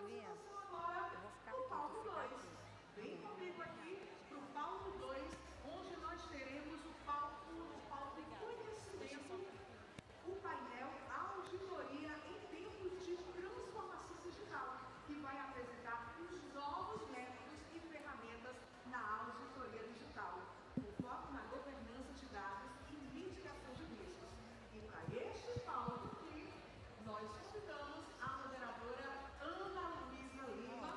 Flavinha, eu vou ficar aqui, tu fica aqui. Vem comigo aqui para o palco 2, onde nós teremos o palco conhecimento, o painel Auditoria em Tempos de Transformação Digital, que vai apresentar os novos métodos e ferramentas na auditoria digital, o foco na governança de dados e mitigação de riscos. E para este palco aqui, nós convidamos a moderadora Ana Luísa Lima,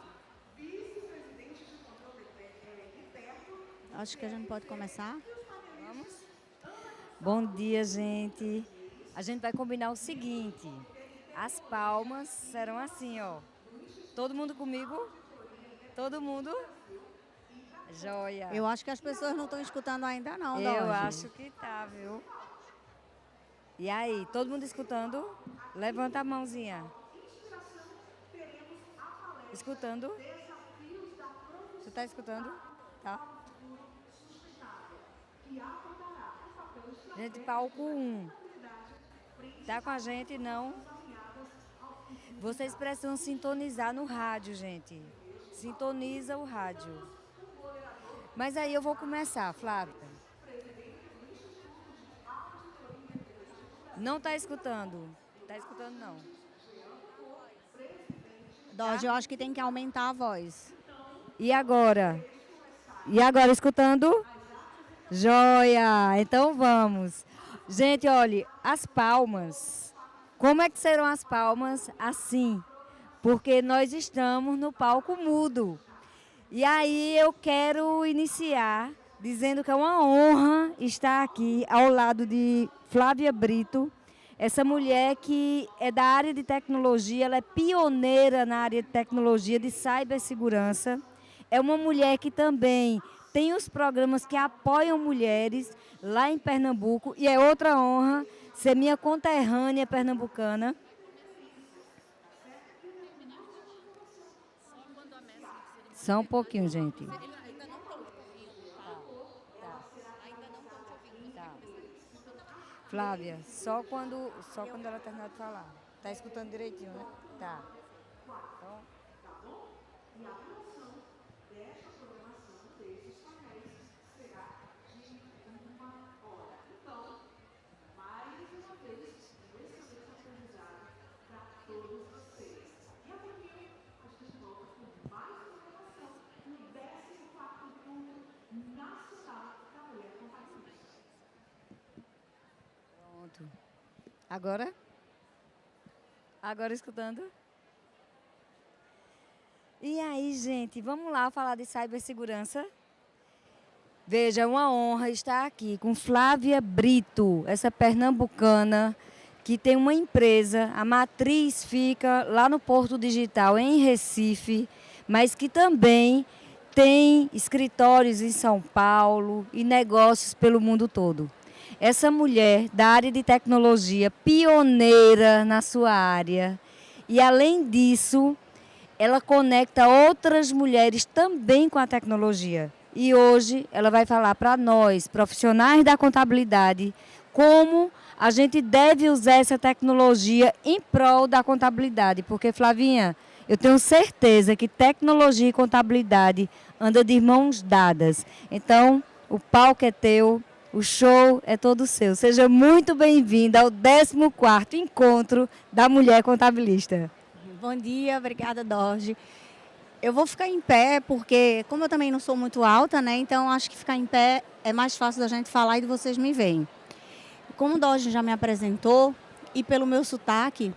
vice-presidente de controle interno. Acho que a gente pode começar. Vamos? Bom dia, gente. A gente vai combinar o seguinte. As palmas serão assim, ó. Todo mundo comigo? Todo mundo? Joia. Eu acho que as pessoas não estão escutando ainda não, Eu Dorge. acho que tá, viu? E aí, todo mundo escutando? Levanta a mãozinha. Escutando? Você tá escutando? Tá. Gente, palco 1. Tá com a gente, não? Vocês precisam sintonizar no rádio, gente. Sintoniza o rádio. Mas aí eu vou começar, Flávia. Não tá escutando? Tá escutando, não. Dorge, eu acho que tem que aumentar a voz. E agora? E agora, escutando? Joia! Então vamos. Gente, olha, as palmas. Como é que serão as palmas? Assim. Porque nós estamos no palco mudo. E aí eu quero iniciar dizendo que é uma honra estar aqui ao lado de Flávia Brito, essa mulher que é da área de tecnologia, ela é pioneira na área de tecnologia de cibersegurança. É uma mulher que também tem os programas que apoiam mulheres lá em Pernambuco e é outra honra ser minha conterrânea pernambucana. Só um pouquinho, gente. Flávia, só quando ela terminar de falar. Tá escutando direitinho, né? Tá. Então, pronto. Agora? Agora escutando? E aí, gente, vamos lá falar de cibersegurança? Veja, é uma honra estar aqui com Flávia Brito, essa pernambucana que tem uma empresa, a matriz fica lá no Porto Digital, em Recife, mas que também tem escritórios em São Paulo e negócios pelo mundo todo. Essa mulher da área de tecnologia, pioneira na sua área, e além disso, ela conecta outras mulheres também com a tecnologia. E hoje ela vai falar para nós, profissionais da contabilidade, como a gente deve usar essa tecnologia em prol da contabilidade. Porque, Flavinha, eu tenho certeza que tecnologia e contabilidade andam de mãos dadas. Então, o palco é teu, o show é todo seu. Seja muito bem-vinda ao 14º Encontro da Mulher Contabilista. Bom dia, obrigada, Dorge. Eu vou ficar em pé, porque como eu também não sou muito alta, né? Então acho que ficar em pé é mais fácil da gente falar e de vocês me veem. Como o Dorge já me apresentou, e pelo meu sotaque,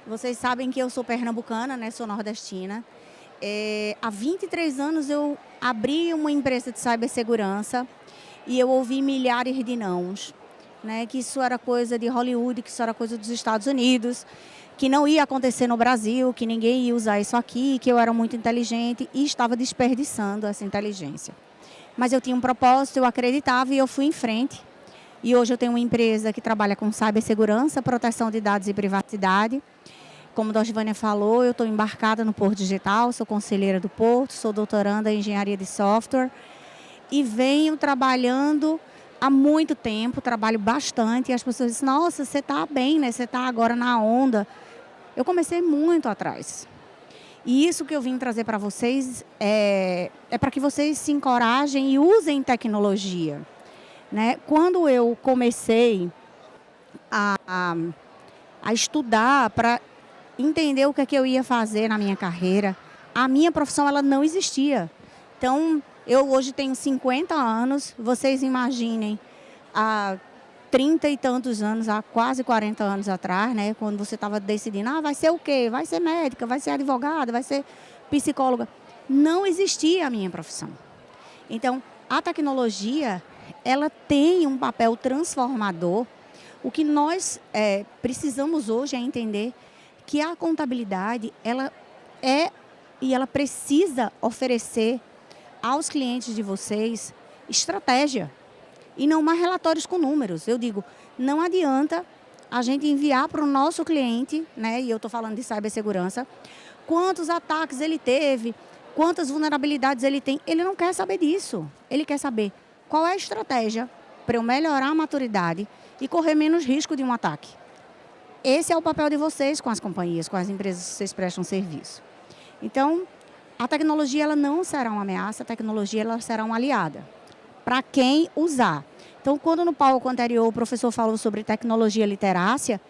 vocês sabem que eu sou pernambucana, né? Sou nordestina. Há 23 anos eu abri uma empresa de cibersegurança e eu ouvi milhares de nãos, né? Que isso era coisa de Hollywood, que isso era coisa dos Estados Unidos, que não ia acontecer no Brasil, que ninguém ia usar isso aqui, que eu era muito inteligente e estava desperdiçando essa inteligência. Mas eu tinha um propósito, eu acreditava e eu fui em frente. E hoje eu tenho uma empresa que trabalha com cibersegurança, proteção de dados e privacidade. Como a Dorgivânia falou, eu estou embarcada no Porto Digital, sou conselheira do Porto, sou doutoranda em engenharia de software e venho trabalhando há muito tempo, trabalho bastante e as pessoas dizem, nossa, você está bem, né? Você está agora na onda. Eu comecei muito atrás. E isso que eu vim trazer para vocês é para que vocês se encorajem e usem tecnologia, né? Quando eu comecei a estudar para entender o que é que eu ia fazer na minha carreira, a minha profissão ela não existia. Então, eu hoje tenho 50 anos, vocês imaginem, há 30 e tantos anos, há quase 40 anos atrás, né, quando você estava decidindo, vai ser o quê? Vai ser médica, vai ser advogada, vai ser psicóloga. Não existia a minha profissão. Então, a tecnologia, ela tem um papel transformador. O que nós precisamos hoje é entender que a contabilidade, ela é e ela precisa oferecer aos clientes de vocês estratégia e não mais relatórios com números. Eu digo, não adianta a gente enviar para o nosso cliente, né, e eu estou falando de cibersegurança, quantos ataques ele teve, quantas vulnerabilidades ele tem. Ele não quer saber disso. Ele quer saber qual é a estratégia para eu melhorar a maturidade e correr menos risco de um ataque. Esse é o papel de vocês com as companhias, com as empresas que vocês prestam serviço. Então, a tecnologia ela não será uma ameaça, a tecnologia ela será uma aliada para quem usar. Então, quando no palco anterior o professor falou sobre tecnologia e literácia,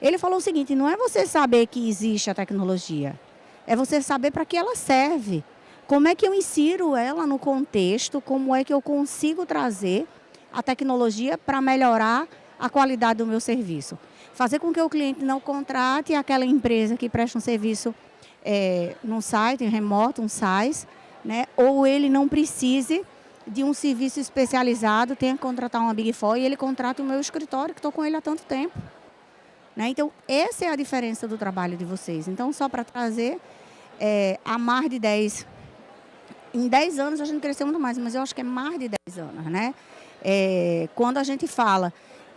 ele falou o seguinte, não é você saber que existe a tecnologia, é você saber para que ela serve. Como é que eu insiro ela no contexto, como é que eu consigo trazer a tecnologia para melhorar a qualidade do meu serviço. Fazer com que o cliente não contrate aquela empresa que presta um serviço num site remoto, um SaaS, né? Ou ele não precise de um serviço especializado, tenha que contratar uma Big Four e ele contrata o meu escritório, que estou com ele há tanto tempo. Né? Então, essa é a diferença do trabalho de vocês. Então, só para trazer, há mais de 10... Em 10 anos a gente cresceu muito mais, mas eu acho que é mais de 10 anos, né? Quando a gente fala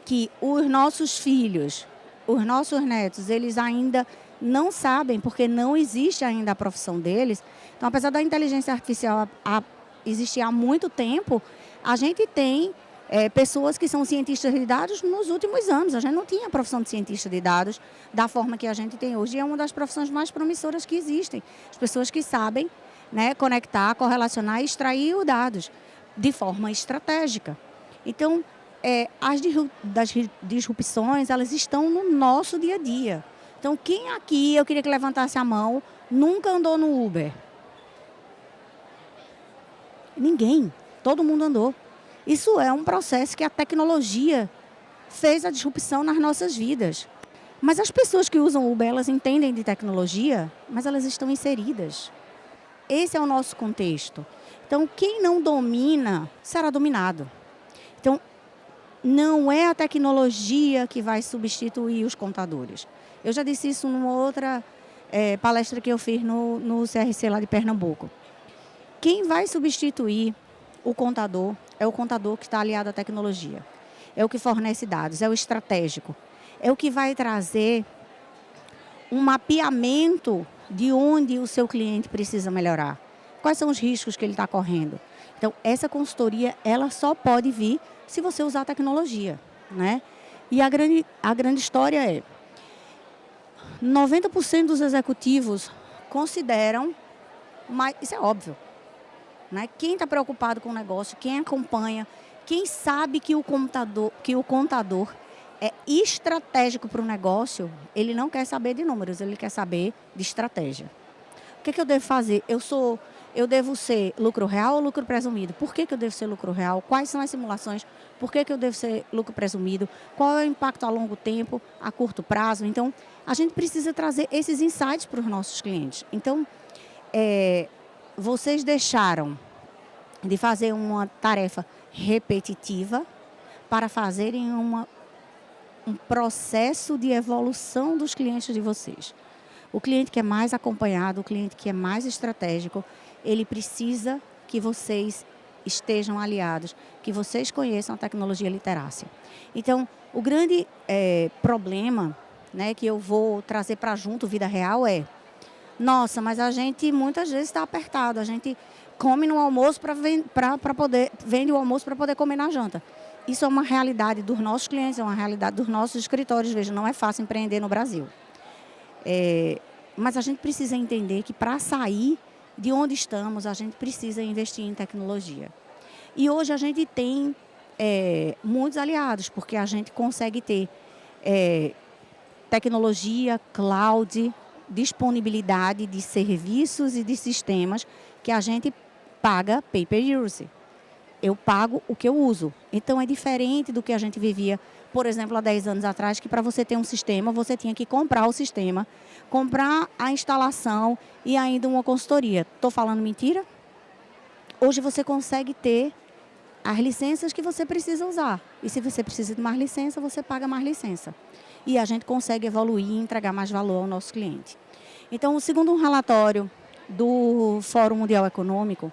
que os nossos filhos, os nossos netos, eles ainda não sabem, porque não existe ainda a profissão deles. Então, apesar da inteligência artificial existir há muito tempo, a gente tem pessoas que são cientistas de dados nos últimos anos. A gente não tinha a profissão de cientista de dados da forma que a gente tem hoje. E é uma das profissões mais promissoras que existem. As pessoas que sabem, né, conectar, correlacionar e extrair os dados de forma estratégica. Então, as disrupções, elas estão no nosso dia a dia. Então, quem aqui, eu queria que levantasse a mão, nunca andou no Uber? Ninguém. Todo mundo andou. Isso é um processo que a tecnologia fez a disrupção nas nossas vidas. Mas as pessoas que usam Uber, elas entendem de tecnologia, mas elas estão inseridas. Esse é o nosso contexto. Então, quem não domina, será dominado. Então, não é a tecnologia que vai substituir os contadores. Eu já disse isso numa outra palestra que eu fiz no CRC lá de Pernambuco. Quem vai substituir o contador é o contador que está aliado à tecnologia. É o que fornece dados, é o estratégico. É o que vai trazer um mapeamento de onde o seu cliente precisa melhorar. Quais são os riscos que ele está correndo. Então, essa consultoria, ela só pode vir se você usar a tecnologia, né? E a grande história é 90% dos executivos consideram, mas isso é óbvio, né? Quem está preocupado com o negócio, quem acompanha, quem sabe que o contador é estratégico para o negócio, ele não quer saber de números, ele quer saber de estratégia. O que eu devo fazer? Eu devo ser lucro real ou lucro presumido? Por que eu devo ser lucro real? Quais são as simulações? Por que eu devo ser lucro presumido? Qual é o impacto a longo tempo, a curto prazo? Então, a gente precisa trazer esses insights para os nossos clientes. Então, vocês deixaram de fazer uma tarefa repetitiva para fazerem um processo de evolução dos clientes de vocês. O cliente que é mais acompanhado, o cliente que é mais estratégico, ele precisa que vocês estejam aliados, que vocês conheçam a tecnologia literácia. Então, o grande problema, né, que eu vou trazer para junto, vida real, nossa, mas a gente muitas vezes está apertado, a gente come no almoço vende o almoço para poder comer na janta. Isso é uma realidade dos nossos clientes, é uma realidade dos nossos escritórios. Veja, não é fácil empreender no Brasil. Mas a gente precisa entender que para sair de onde estamos, a gente precisa investir em tecnologia. E hoje a gente tem muitos aliados, porque a gente consegue ter tecnologia, cloud, disponibilidade de serviços e de sistemas que a gente paga pay per use. Eu pago o que eu uso. Então, é diferente do que a gente vivia, por exemplo, há 10 anos atrás, que para você ter um sistema, você tinha que comprar o sistema, comprar a instalação e ainda uma consultoria. Estou falando mentira? Hoje você consegue ter as licenças que você precisa usar. E se você precisa de mais licença, você paga mais licença. E a gente consegue evoluir e entregar mais valor ao nosso cliente. Então, segundo um relatório do Fórum Mundial Econômico,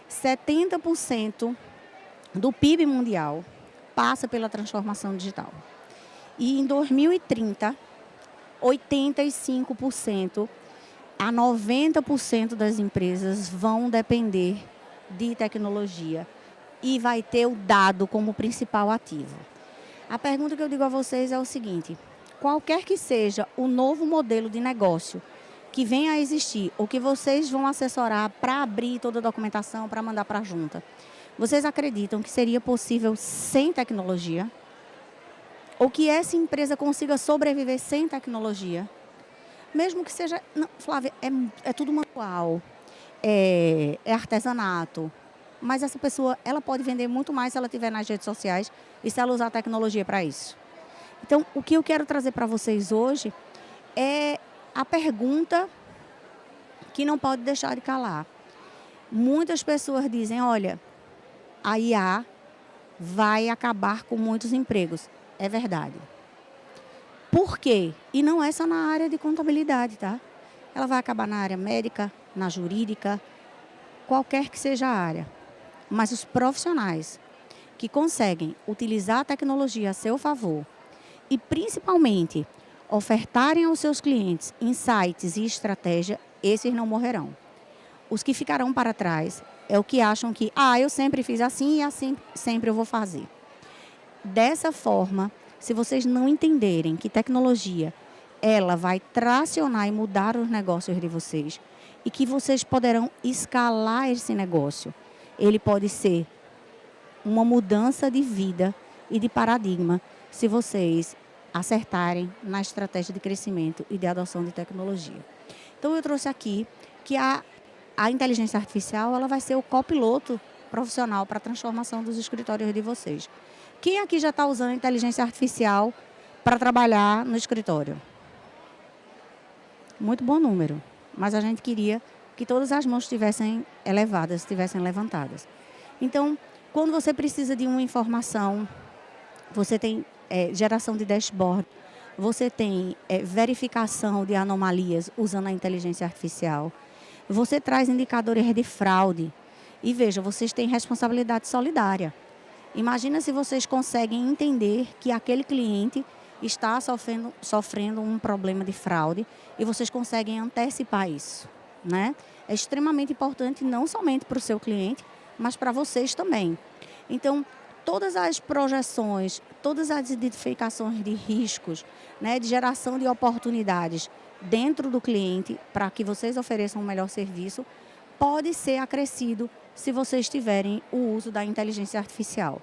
70% do PIB mundial passa pela transformação digital. E em 2030, 85% a 90% das empresas vão depender de tecnologia e vai ter o dado como principal ativo. A pergunta que eu digo a vocês é o seguinte: qualquer que seja o novo modelo de negócio que venha a existir, ou que vocês vão assessorar para abrir toda a documentação, para mandar para a junta, vocês acreditam que seria possível sem tecnologia? Ou que essa empresa consiga sobreviver sem tecnologia? Mesmo que seja... Não, Flávia, é tudo manual, é artesanato, mas essa pessoa ela pode vender muito mais se ela estiver nas redes sociais e se ela usar a tecnologia para isso. Então, o que eu quero trazer para vocês hoje é a pergunta que não pode deixar de calar. Muitas pessoas dizem, olha, a IA vai acabar com muitos empregos. É verdade. Por quê? E não é só na área de contabilidade, tá? Ela vai acabar na área médica, na jurídica, qualquer que seja a área. Mas os profissionais que conseguem utilizar a tecnologia a seu favor e, principalmente, ofertarem aos seus clientes insights e estratégia, esses não morrerão. Os que ficarão para trás é o que acham que, eu sempre fiz assim e assim sempre eu vou fazer. Dessa forma, se vocês não entenderem que tecnologia, ela vai tracionar e mudar os negócios de vocês e que vocês poderão escalar esse negócio, ele pode ser uma mudança de vida e de paradigma se vocês acertarem na estratégia de crescimento e de adoção de tecnologia. Então, eu trouxe aqui que a inteligência artificial ela vai ser o copiloto profissional para a transformação dos escritórios de vocês. Quem aqui já está usando a inteligência artificial para trabalhar no escritório? Muito bom número, mas a gente queria que todas as mãos estivessem elevadas, estivessem levantadas. Então, quando você precisa de uma informação, você tem geração de dashboard, você tem verificação de anomalias usando a inteligência artificial, você traz indicadores de fraude e veja, vocês têm responsabilidade solidária. Imagina se vocês conseguem entender que aquele cliente está sofrendo um problema de fraude e vocês conseguem antecipar isso, né? É extremamente importante não somente para o seu cliente, mas para vocês também. Então, todas as projeções, todas as identificações de riscos, né, de geração de oportunidades dentro do cliente para que vocês ofereçam um melhor serviço, pode ser acrescido se vocês tiverem o uso da inteligência artificial.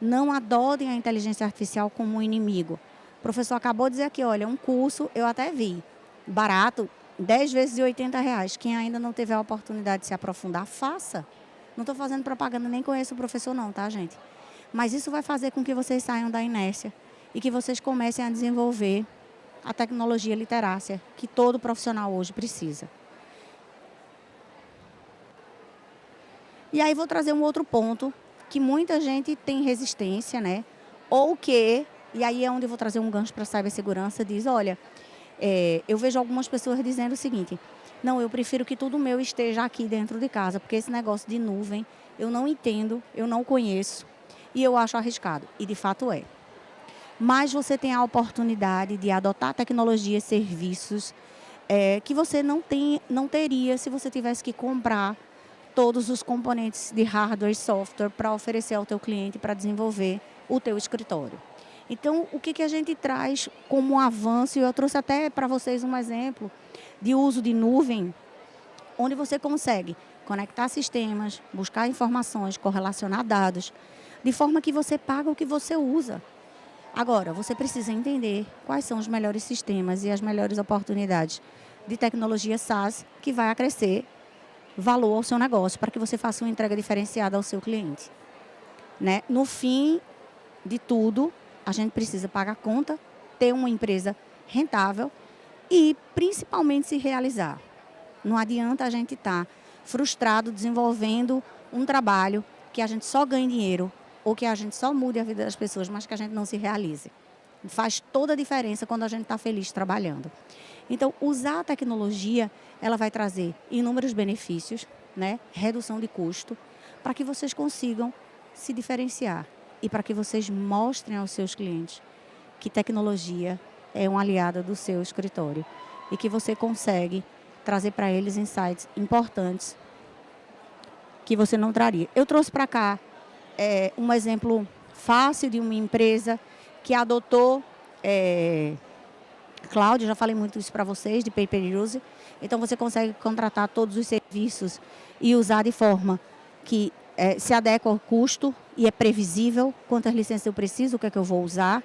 Não adotem a inteligência artificial como um inimigo. O professor acabou de dizer aqui, olha, um curso, eu até vi, barato, 10 vezes R$80. Quem ainda não teve a oportunidade de se aprofundar, faça. Não estou fazendo propaganda, nem conheço o professor não, tá, gente? Mas isso vai fazer com que vocês saiam da inércia e que vocês comecem a desenvolver a tecnologia literácia que todo profissional hoje precisa. E aí vou trazer um outro ponto que muita gente tem resistência, né? Ou que, e aí é onde eu vou trazer um gancho para a cibersegurança, diz, olha, eu vejo algumas pessoas dizendo o seguinte, não, eu prefiro que tudo meu esteja aqui dentro de casa, porque esse negócio de nuvem eu não entendo, eu não conheço e eu acho arriscado. E de fato é. Mas você tem a oportunidade de adotar tecnologias, serviços que você não teria se você tivesse que comprar todos os componentes de hardware e software para oferecer ao teu cliente para desenvolver o teu escritório. Então, o que, que a gente traz como um avanço? Eu trouxe até para vocês um exemplo de uso de nuvem, onde você consegue conectar sistemas, buscar informações, correlacionar dados, de forma que você paga o que você usa. Agora, você precisa entender quais são os melhores sistemas e as melhores oportunidades de tecnologia SaaS que vai acrescer valor ao seu negócio, para que você faça uma entrega diferenciada ao seu cliente. Né? No fim de tudo, a gente precisa pagar a conta, ter uma empresa rentável e, principalmente, se realizar. Não adianta a gente estar frustrado desenvolvendo um trabalho que a gente só ganhe dinheiro ou que a gente só mude a vida das pessoas, mas que a gente não se realize. Faz toda a diferença quando a gente está feliz trabalhando. Então, usar a tecnologia, ela vai trazer inúmeros benefícios, né? Redução de custo, para que vocês consigam se diferenciar e para que vocês mostrem aos seus clientes que tecnologia é um aliado do seu escritório e que você consegue trazer para eles insights importantes que você não traria. Eu trouxe para cá um exemplo fácil de uma empresa que adotou cloud, eu já falei muito isso para vocês, de pay-per-use. Então, você consegue contratar todos os serviços e usar de forma que se adequa ao custo e é previsível quantas licenças eu preciso, o que é que eu vou usar.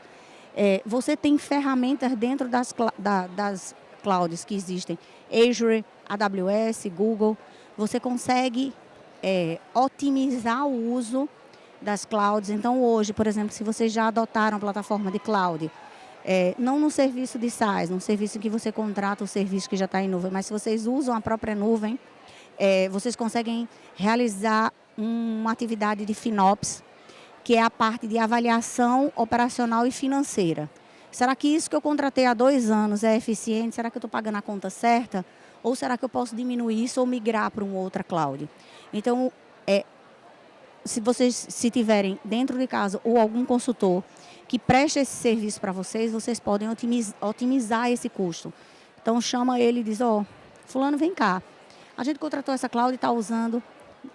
Você tem ferramentas dentro das clouds que existem, Azure, AWS, Google. Você consegue otimizar o uso das clouds. Então, hoje, por exemplo, se vocês já adotaram a plataforma de cloud, não no serviço de SaaS, no serviço que você contrata o serviço que já está em nuvem, mas se vocês usam a própria nuvem, vocês conseguem realizar uma atividade de FinOps, que é a parte de avaliação operacional e financeira. Será que isso que eu contratei há 2 anos é eficiente? Será que eu estou pagando a conta certa? Ou será que eu posso diminuir isso ou migrar para uma outra cloud? Então, se vocês tiverem dentro de casa ou algum consultor que preste esse serviço para vocês, vocês podem otimizar esse custo. Então, chama ele e diz, fulano, vem cá. A gente contratou essa cloud e está usando.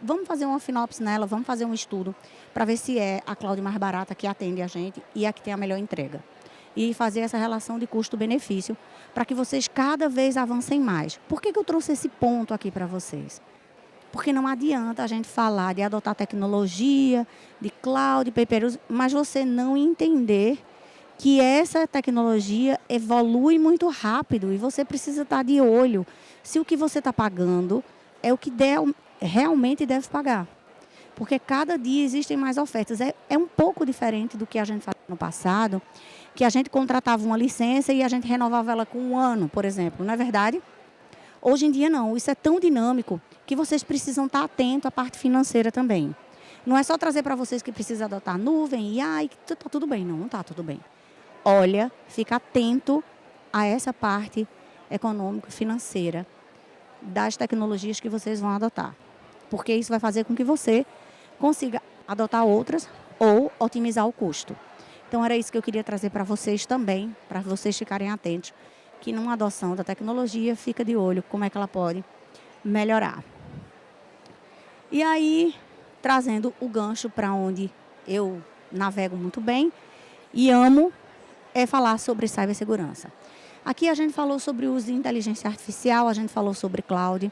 Vamos fazer uma FinOps nela, vamos fazer um estudo para ver se é a cloud mais barata que atende a gente e a que tem a melhor entrega. E fazer essa relação de custo-benefício para que vocês cada vez avancem mais. Por que eu trouxe esse ponto aqui para vocês? Porque não adianta a gente falar de adotar tecnologia, de cloud, pay-per-use, mas você não entender que essa tecnologia evolui muito rápido e você precisa estar de olho se o que você está pagando é o que realmente deve pagar. Porque cada dia existem mais ofertas. É um pouco diferente do que a gente fazia no passado, que a gente contratava uma licença e a gente renovava ela com 1 ano, por exemplo. Não é verdade? Hoje em dia não. Isso é tão dinâmico que vocês precisam estar atentos à parte financeira também. Não é só trazer para vocês que precisa adotar nuvem e que está tudo bem. Não está tudo bem. Olha, fica atento a essa parte econômica e financeira das tecnologias que vocês vão adotar. Porque isso vai fazer com que você consiga adotar outras ou otimizar o custo. Então, era isso que eu queria trazer para vocês também, para vocês ficarem atentos, que numa adoção da tecnologia, fica de olho como é que ela pode melhorar. E aí, trazendo o gancho para onde eu navego muito bem e amo, é falar sobre cibersegurança. Aqui a gente falou sobre o uso de inteligência artificial, a gente falou sobre cloud,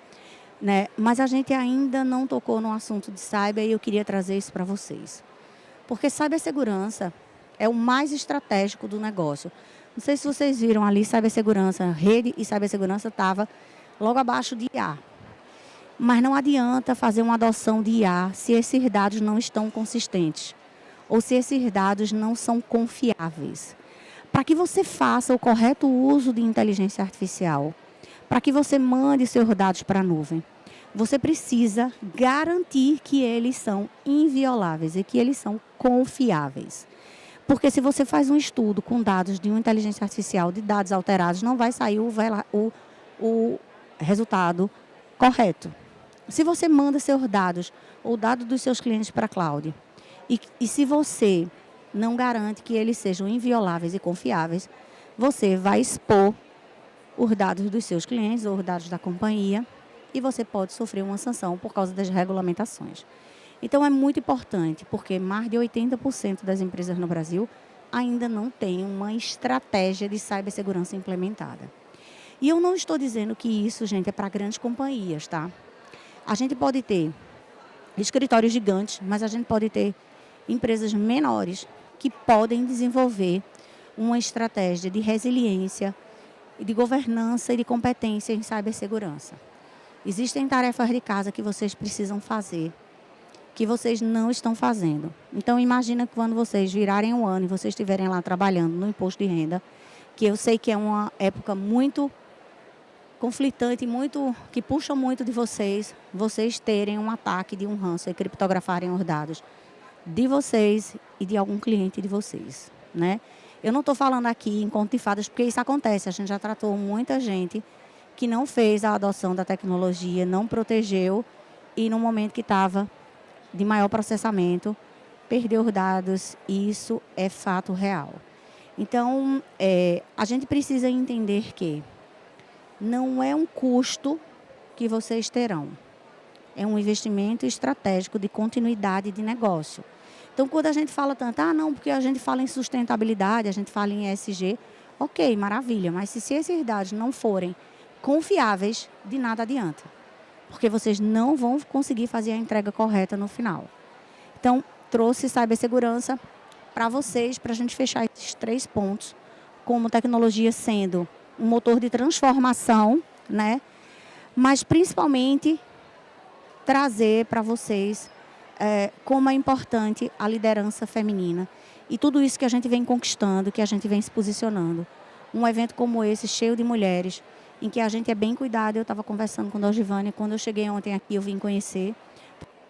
né? Mas a gente ainda não tocou no assunto de cyber e eu queria trazer isso para vocês. Porque cibersegurança é o mais estratégico do negócio. Não sei se vocês viram ali, cibersegurança, rede e cibersegurança estava logo abaixo de IA. Mas não adianta fazer uma adoção de IA se esses dados não estão consistentes ou se esses dados não são confiáveis. Para que você faça o correto uso de inteligência artificial, para que você mande seus dados para a nuvem, você precisa garantir que eles são invioláveis e que eles são confiáveis. Porque se você faz um estudo com dados de uma inteligência artificial, de dados alterados, não vai sair o resultado correto. Se você manda seus dados ou dados dos seus clientes para a cloud, e se você não garante que eles sejam invioláveis e confiáveis, você vai expor os dados dos seus clientes ou os dados da companhia e você pode sofrer uma sanção por causa das regulamentações. Então, é muito importante, porque mais de 80% das empresas no Brasil ainda não tem uma estratégia de cibersegurança implementada. E eu não estou dizendo que isso, gente, é para grandes companhias, tá? A gente pode ter escritórios gigantes, mas a gente pode ter empresas menores que podem desenvolver uma estratégia de resiliência, de governança e de competência em cibersegurança. Existem tarefas de casa que vocês precisam fazer, que vocês não estão fazendo. Então, imagina que quando vocês virarem um ano e vocês estiverem lá trabalhando no imposto de renda, que eu sei que é uma época muito conflitante, que puxa muito de vocês terem um ataque de um ransomware e criptografarem os dados de vocês e de algum cliente de vocês, né? Eu não estou falando aqui em conto de fadas, porque isso acontece. A gente já tratou muita gente que não fez a adoção da tecnologia, não protegeu e no momento que estava de maior processamento, perdeu os dados e isso é fato real. Então, a gente precisa entender que não é um custo que vocês terão. É um investimento estratégico de continuidade de negócio. Então, quando a gente fala tanto, não, porque a gente fala em sustentabilidade, a gente fala em ESG, ok, maravilha, mas se esses dados não forem confiáveis, de nada adianta. Porque vocês não vão conseguir fazer a entrega correta no final. Então, trouxe cibersegurança para vocês, para a gente fechar esses 3 pontos, como tecnologia sendo um motor de transformação, né? Mas principalmente trazer para vocês como é importante a liderança feminina e tudo isso que a gente vem conquistando, que a gente vem se posicionando. Um evento como esse, cheio de mulheres, em que a gente é bem cuidado. Eu estava conversando com a Dogivânia, quando eu cheguei ontem aqui, eu vim conhecer,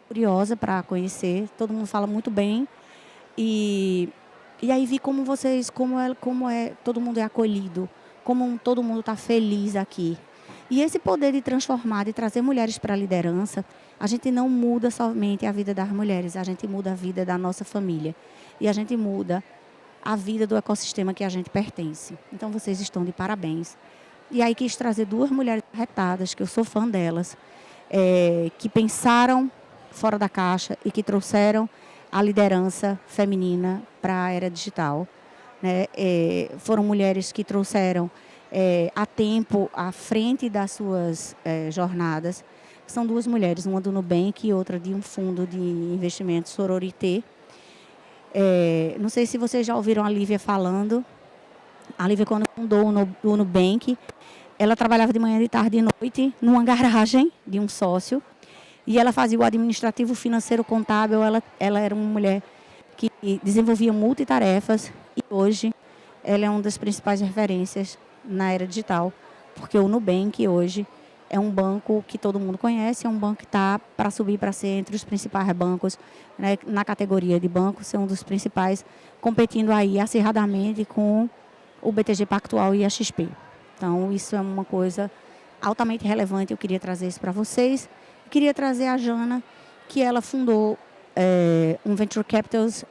curiosa para conhecer, todo mundo fala muito bem, e aí vi como vocês, todo mundo é acolhido, como todo mundo está feliz aqui. E esse poder de transformar, de trazer mulheres para a liderança, a gente não muda somente a vida das mulheres, a gente muda a vida da nossa família. E a gente muda a vida do ecossistema que a gente pertence. Então, vocês estão de parabéns. E aí quis trazer 2 mulheres retadas, que eu sou fã delas, que pensaram fora da caixa e que trouxeram a liderança feminina para a era digital, né? Foram mulheres que trouxeram a tempo à frente das suas jornadas. São 2 mulheres, uma do Nubank e outra de um fundo de investimento Sororité. Não sei se vocês já ouviram a Lívia falando. A Lívia, quando fundou o Nubank, ela trabalhava de manhã, de tarde e de noite numa garagem de um sócio. E ela fazia o administrativo, financeiro, contábil. Ela era uma mulher que desenvolvia multitarefas. E hoje ela é uma das principais referências na era digital. Porque o Nubank hoje é um banco que todo mundo conhece, é um banco que está para subir para ser entre os principais bancos, né, na categoria de banco, ser um dos principais, competindo aí acirradamente com o BTG Pactual e a XP. Então, isso é uma coisa altamente relevante, eu queria trazer isso para vocês. Eu queria trazer a Jana, que ela fundou um Venture Capitals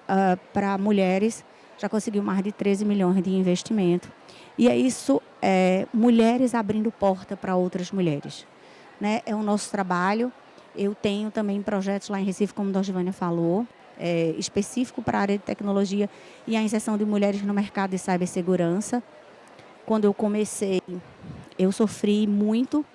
para mulheres, já conseguiu mais de 13 milhões de investimento. E é isso, mulheres abrindo porta para outras mulheres, né? É o nosso trabalho. Eu tenho também projetos lá em Recife, como a Dogivânia falou, específico para a área de tecnologia e a inserção de mulheres no mercado de cibersegurança. Quando eu comecei, eu sofri muito,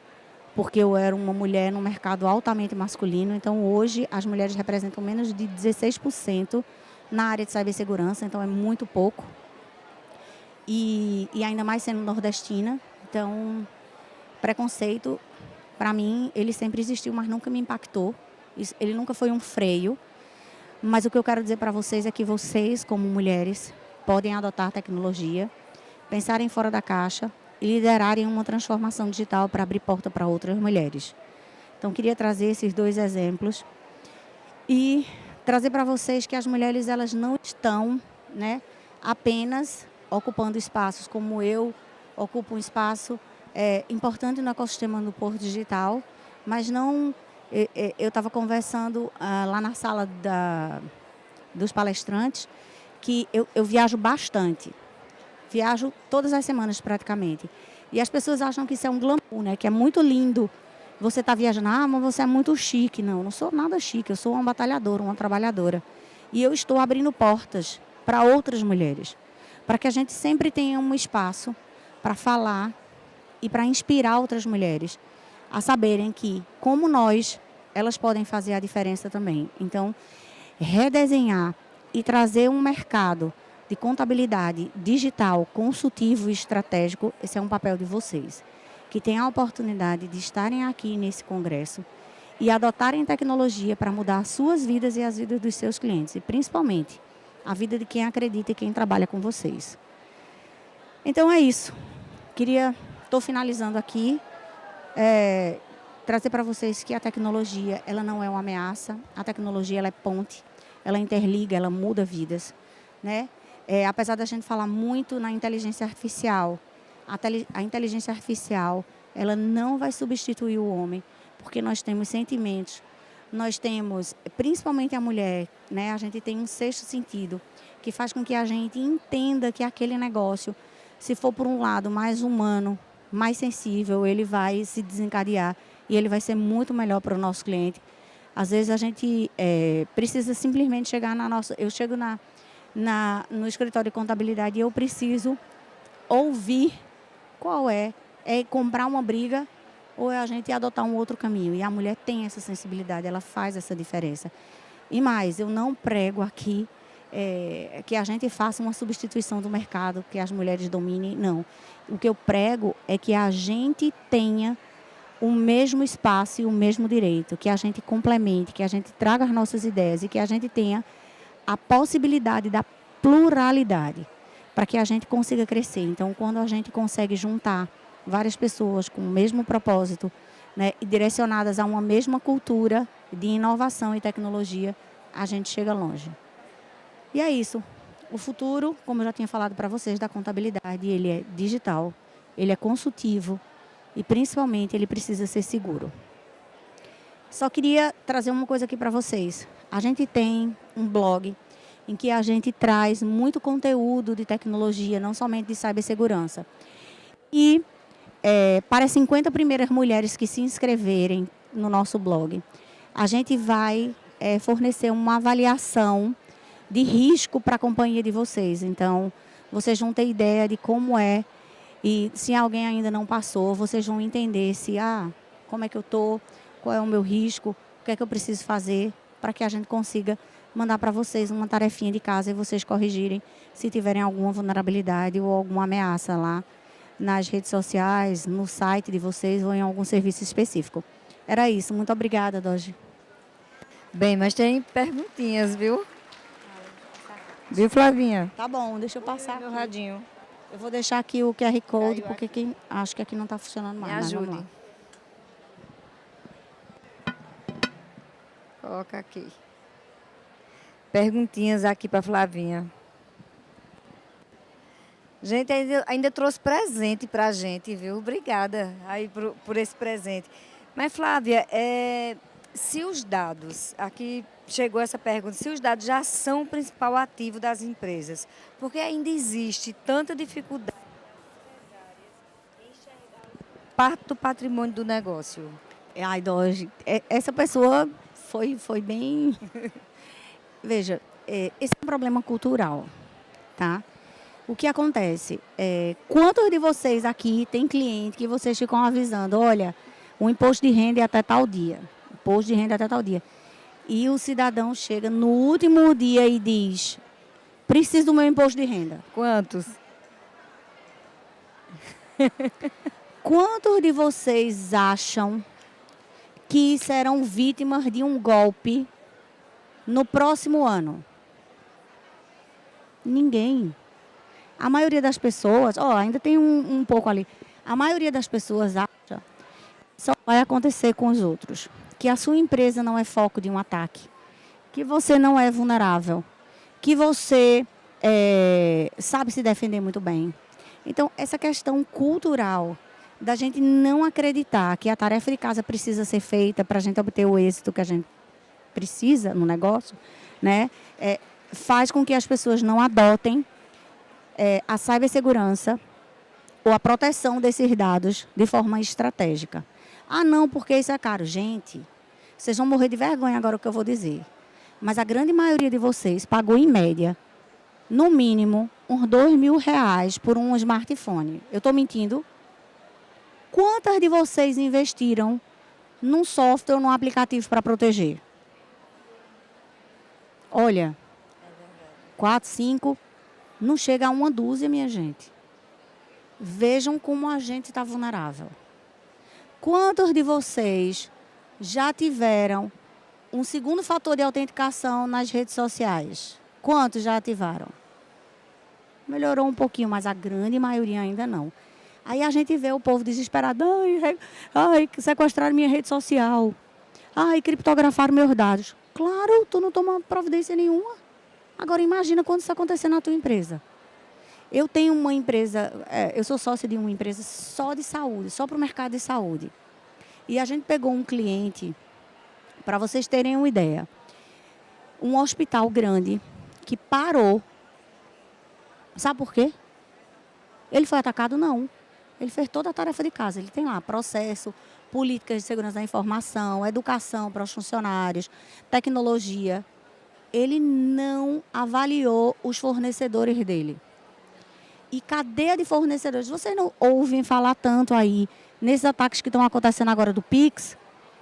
porque eu era uma mulher num mercado altamente masculino. Então, hoje, as mulheres representam menos de 16% na área de cibersegurança, então é muito pouco. E ainda mais sendo nordestina. Então, preconceito, para mim, ele sempre existiu, mas nunca me impactou. Ele nunca foi um freio. Mas o que eu quero dizer para vocês é que vocês, como mulheres, podem adotar tecnologia, pensarem fora da caixa e liderarem uma transformação digital para abrir porta para outras mulheres. Então, queria trazer esses 2 exemplos e trazer para vocês que as mulheres, elas não estão, né, apenas ocupando espaços como eu ocupo um espaço importante no ecossistema do Porto Digital, mas não... Eu estava conversando lá na sala dos palestrantes, que eu viajo bastante. Viajo todas as semanas praticamente. E as pessoas acham que isso é um glamour, né? Que é muito lindo. Você está viajando, mas você é muito chique. Não, não sou nada chique. Eu sou uma batalhadora, uma trabalhadora. E eu estou abrindo portas para outras mulheres. para que a gente sempre tenha um espaço para falar e para inspirar outras mulheres a saberem que, como nós, elas podem fazer a diferença também. Então, redesenhar e trazer um mercado de contabilidade digital, consultivo e estratégico, esse é um papel de vocês, que têm a oportunidade de estarem aqui nesse congresso e adotarem tecnologia para mudar as suas vidas e as vidas dos seus clientes, e principalmente a vida de quem acredita e quem trabalha com vocês. Então é isso. Estou finalizando aqui, trazer para vocês que a tecnologia, ela não é uma ameaça, a tecnologia ela é ponte, ela interliga, ela muda vidas, né? Apesar da gente falar muito na inteligência artificial, a inteligência artificial, ela não vai substituir o homem, porque nós temos sentimentos, nós temos, principalmente a mulher, né? A gente tem um sexto sentido, que faz com que a gente entenda que aquele negócio, se for por um lado mais humano, mais sensível, ele vai se desencadear e ele vai ser muito melhor para o nosso cliente. Às vezes a gente precisa simplesmente chegar na nossa... Eu chego no escritório de contabilidade e eu preciso ouvir qual é comprar uma briga ou é a gente adotar um outro caminho. E a mulher tem essa sensibilidade, ela faz essa diferença. E mais, eu não prego aqui que a gente faça uma substituição do mercado, que as mulheres dominem, não. O que eu prego é que a gente tenha o mesmo espaço e o mesmo direito, que a gente complemente, que a gente traga as nossas ideias e que a gente tenha a possibilidade da pluralidade para que a gente consiga crescer. Então, quando a gente consegue juntar várias pessoas com o mesmo propósito, né, e direcionadas a uma mesma cultura de inovação e tecnologia, a gente chega longe. E é isso. O futuro, como eu já tinha falado para vocês, da contabilidade, ele é digital, ele é consultivo e, principalmente, ele precisa ser seguro. Só queria trazer uma coisa aqui para vocês. A gente tem um blog em que a gente traz muito conteúdo de tecnologia, não somente de cibersegurança. E para as 50 primeiras mulheres que se inscreverem no nosso blog, a gente vai fornecer uma avaliação de risco para a companhia de vocês. Então, vocês vão ter ideia de como é, e se alguém ainda não passou, vocês vão entender como é que eu estou, qual é o meu risco, o que é que eu preciso fazer para que a gente consiga mandar para vocês uma tarefinha de casa e vocês corrigirem se tiverem alguma vulnerabilidade ou alguma ameaça lá nas redes sociais, no site de vocês ou em algum serviço específico. Era isso. Muito obrigada, Doge. Bem, mas tem perguntinhas, viu? Viu, Flavinha? Tá bom, deixa eu passar Meu aqui. radinho. Eu vou deixar aqui o QR Code, porque acho que aqui não está funcionando mais. Me mas vamos ajude. lá. Coloca aqui. Perguntinhas aqui para Flavinha. Gente, ainda trouxe presente para a gente, viu? Obrigada aí por esse presente. Mas, Flávia, se os dados, aqui chegou essa pergunta, se os dados já são o principal ativo das empresas, por que ainda existe tanta dificuldade em enxergar parte do patrimônio do negócio? Ai, Doge, essa pessoa foi bem... Veja, esse é um problema cultural, tá? O que acontece? Quantos de vocês aqui tem cliente que vocês ficam avisando, olha, o imposto de renda é até tal dia, imposto de renda é até tal dia. E o cidadão chega no último dia e diz, preciso do meu imposto de renda. Quantos? Quantos de vocês acham que serão vítimas de um golpe no próximo ano? Ninguém. A maioria das pessoas, ainda tem um pouco ali, a maioria das pessoas acha que só vai acontecer com os outros, que a sua empresa não é foco de um ataque, que você não é vulnerável, que você sabe se defender muito bem. Então, essa questão cultural da gente não acreditar que a tarefa de casa precisa ser feita para a gente obter o êxito que a gente precisa no negócio, né, faz com que as pessoas não adotem a cibersegurança ou a proteção desses dados de forma estratégica. Ah, não, porque isso é caro. Gente, vocês vão morrer de vergonha agora o que eu vou dizer. Mas a grande maioria de vocês pagou, em média, no mínimo, uns R$ 2.000 por um smartphone. Eu estou mentindo? Quantas de vocês investiram num software ou num aplicativo para proteger? Olha, 4, 5, não chega a uma dúzia, minha gente. Vejam como a gente está vulnerável. Quantos de vocês já tiveram um segundo fator de autenticação nas redes sociais? Quantos já ativaram? Melhorou um pouquinho, mas a grande maioria ainda não. Aí a gente vê o povo desesperado. Ai, sequestraram minha rede social. Ai, criptografaram meus dados. Claro, tu não toma providência nenhuma. Agora imagina quando isso acontecer na tua empresa. Eu tenho uma empresa, eu sou sócia de uma empresa só de saúde, só para o mercado de saúde. E a gente pegou um cliente, para vocês terem uma ideia, um hospital grande que parou. Sabe por quê? Ele foi atacado? Não. Ele fez toda a tarefa de casa. Ele tem lá processo, políticas de segurança da informação, educação para os funcionários, tecnologia. Ele não avaliou os fornecedores dele. E cadeia de fornecedores. Vocês não ouvem falar tanto aí nesses ataques que estão acontecendo agora do Pix,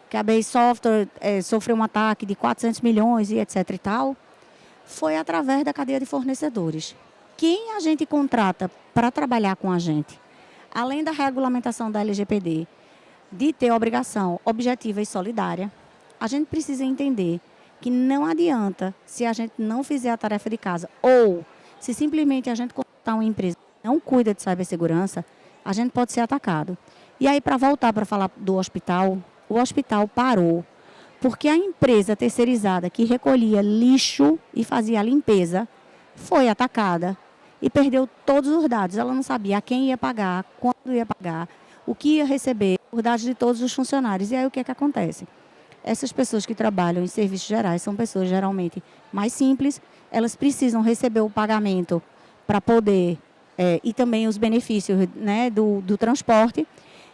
que a BI Software sofreu um ataque de 400 milhões e etc e tal. Foi através da cadeia de fornecedores. Quem a gente contrata para trabalhar com a gente, além da regulamentação da LGPD, de ter obrigação objetiva e solidária, a gente precisa entender que não adianta se a gente não fizer a tarefa de casa ou se simplesmente a gente contratar uma empresa que não cuida de cibersegurança, a gente pode ser atacado. E aí, para voltar para falar do hospital, o hospital parou porque a empresa terceirizada que recolhia lixo e fazia a limpeza foi atacada e perdeu todos os dados. Ela não sabia a quem ia pagar, quando ia pagar, o que ia receber, os dados de todos os funcionários. E aí o que é que acontece? Essas pessoas que trabalham em serviços gerais são pessoas geralmente mais simples, elas precisam receber o pagamento para poder, e também os benefícios, né, do transporte.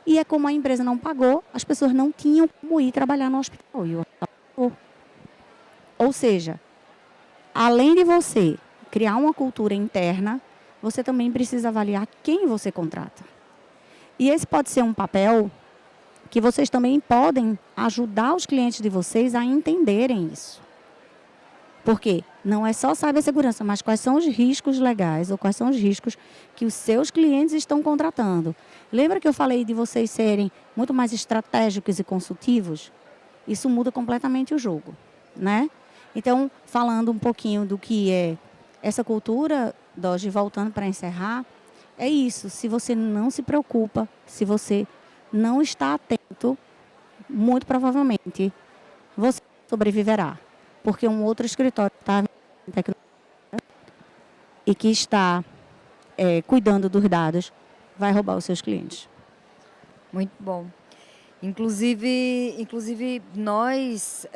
E é como a empresa não pagou, as pessoas não tinham como ir trabalhar no hospital. E o hospital pagou. Ou seja, além de você criar uma cultura interna, você também precisa avaliar quem você contrata. E esse pode ser um papel que vocês também podem ajudar os clientes de vocês a entenderem isso. Porque não é só cibersegurança, mas quais são os riscos legais ou quais são os riscos que os seus clientes estão contratando. Lembra que eu falei de vocês serem muito mais estratégicos e consultivos? Isso muda completamente o jogo, né? Então, falando um pouquinho do que é essa cultura, Doge, voltando para encerrar, é isso. Se você não se preocupa, se você não está atento, muito provavelmente você sobreviverá. Porque um outro escritório está em tecnologia e que está cuidando dos dados vai roubar os seus clientes. Muito bom. Inclusive nós,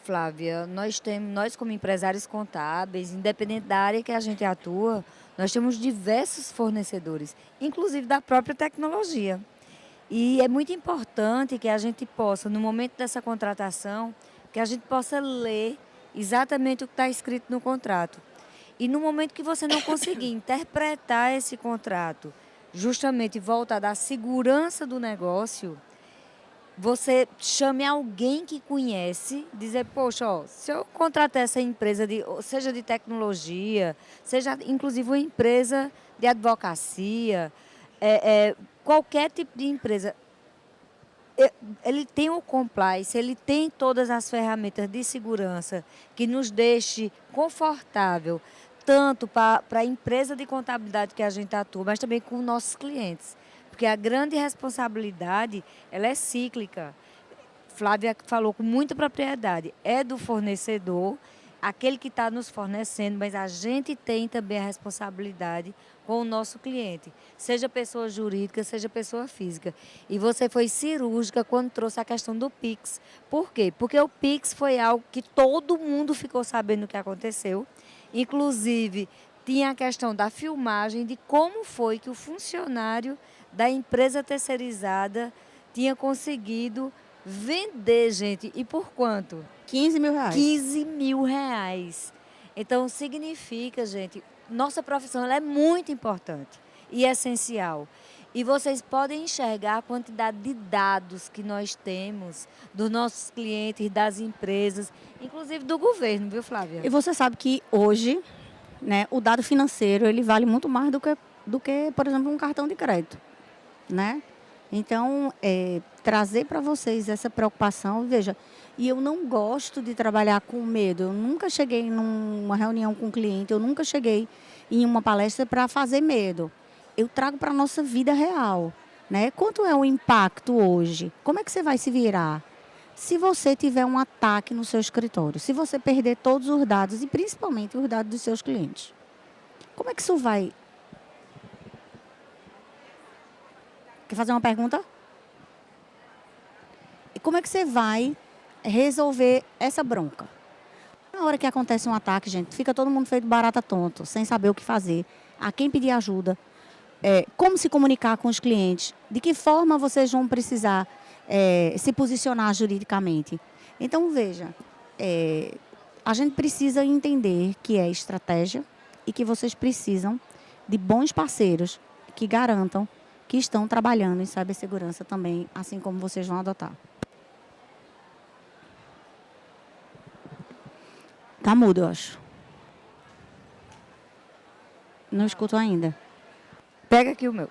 Flávia, nós como empresários contábeis, independente da área que a gente atua, nós temos diversos fornecedores, inclusive da própria tecnologia. E é muito importante que a gente possa, no momento dessa contratação, que a gente possa ler exatamente o que está escrito no contrato. E no momento que você não conseguir interpretar esse contrato, justamente voltado à segurança do negócio, você chame alguém que conhece, dizer, poxa, ó, se eu contratar essa empresa, seja de tecnologia, seja inclusive uma empresa de advocacia, qualquer tipo de empresa, ele tem o compliance, ele tem todas as ferramentas de segurança que nos deixe confortável, tanto para a empresa de contabilidade que a gente atua, mas também com nossos clientes. Porque a grande responsabilidade, ela é cíclica. Flávia falou com muita propriedade. É do fornecedor, aquele que está nos fornecendo, mas a gente tem também a responsabilidade com o nosso cliente. Seja pessoa jurídica, seja pessoa física. E você foi cirúrgica quando trouxe a questão do Pix. Por quê? Porque o Pix foi algo que todo mundo ficou sabendo o que aconteceu. Inclusive, tinha a questão da filmagem de como foi que o funcionário da empresa terceirizada tinha conseguido vender, gente. E por quanto? R$ 15.000. 15 mil reais. Então, significa, gente, nossa profissão ela é muito importante e essencial. E vocês podem enxergar a quantidade de dados que nós temos dos nossos clientes, das empresas, inclusive do governo, viu, Flávia? E você sabe que hoje, né, o dado financeiro ele vale muito mais do que, por exemplo, um cartão de crédito, né? Então, trazer para vocês essa preocupação, veja, e eu não gosto de trabalhar com medo. Eu nunca cheguei numa reunião com um cliente, eu nunca cheguei em uma palestra para fazer medo. Eu trago para a nossa vida real, né? Quanto é o impacto hoje? Como é que você vai se virar? Se você tiver um ataque no seu escritório, se você perder todos os dados, e principalmente os dados dos seus clientes, como é que isso vai? Quer fazer uma pergunta? E como é que você vai resolver essa bronca? Na hora que acontece um ataque, gente, fica todo mundo feito barata tonto, sem saber o que fazer, a quem pedir ajuda, como se comunicar com os clientes, de que forma vocês vão precisar se posicionar juridicamente. Então, veja, a gente precisa entender que é estratégia e que vocês precisam de bons parceiros que garantam que estão trabalhando em cibersegurança também, assim como vocês vão adotar. Tá mudo, eu acho. Não escuto ainda. Pega aqui o meu.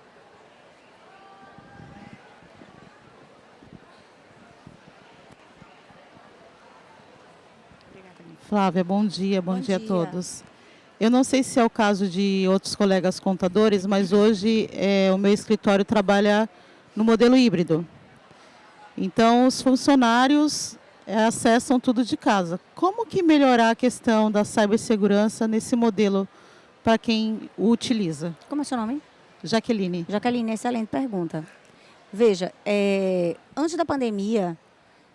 Flávia, bom dia Bom a dia. todos. Eu não sei se é o caso de outros colegas contadores, mas hoje o meu escritório trabalha no modelo híbrido. Então, os funcionários acessam tudo de casa. Como que melhorar a questão da cibersegurança nesse modelo para quem o utiliza? Como é seu nome? Jaqueline. Jaqueline, excelente pergunta. Veja, antes da pandemia,